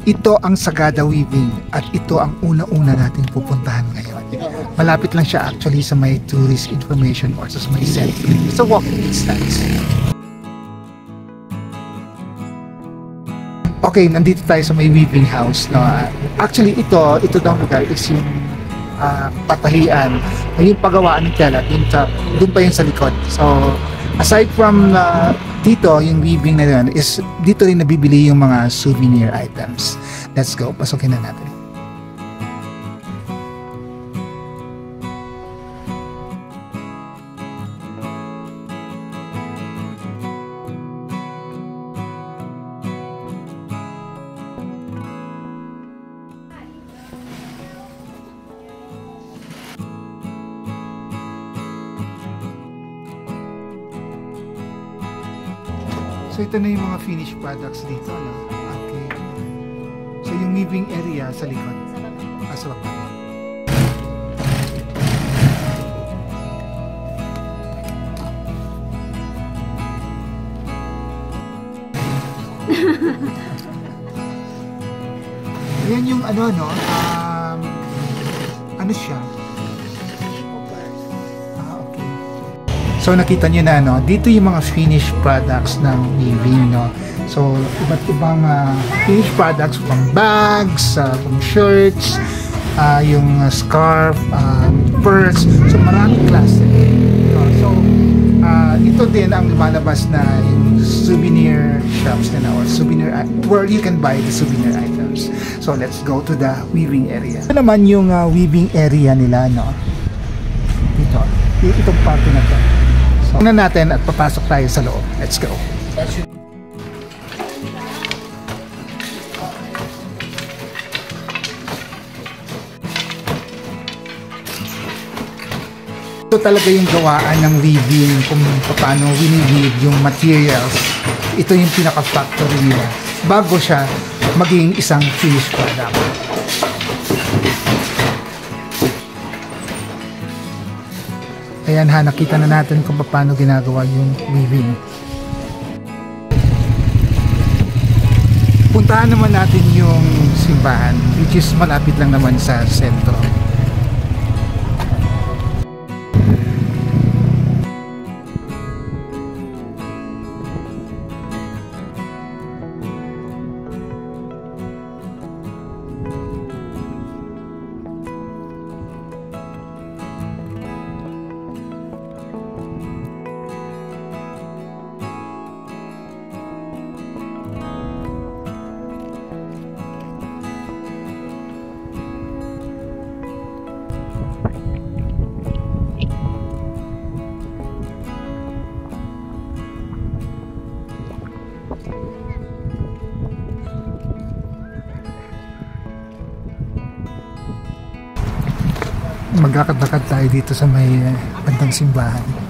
Ito ang Sagada Weaving at ito ang una-una natin pupuntahan ngayon. Malapit lang siya actually sa may tourist information or sa may center. It's a walking distance. Okay, nandito tayo sa may weaving house. No? Actually, ito daw lugar is yung patahian. Yung pagawaan ng tela, doon pa yung sa likod. So, aside from dito, yung weaving na yun, is dito rin nabibili yung mga souvenir items. Let's go, pasukin na natin. So ito na yung mga finished products dito, no? Okay. So yung weaving area sa likod. Sa baba. Ayan yung ano, no? Ano siya? So nakita nyo na, no? Dito yung mga finished products ng weaving, no? So iba't ibang finished products from bags, from shirts, yung scarf, purse. So maraming klase. So ito din ang lumalabas na yung souvenir shops na, or souvenir where you can buy the souvenir items. So let's go to the weaving area. Ito naman yung weaving area nila, no? Dito, itong parte na to. Tingnan natin at papasok tayo sa loob. Let's go. Ito talaga yung gawaan ng weaving, kung paano wini-weave yung materials. Ito yung pinaka-factory nila bago siya maging isang finished product. Ayan ha, nakita na natin kung paano ginagawa yung weaving. Puntahan naman natin yung simbahan, which is malapit lang naman sa sentro. Magkakad-lakad tayo dito sa may bandang simbahan.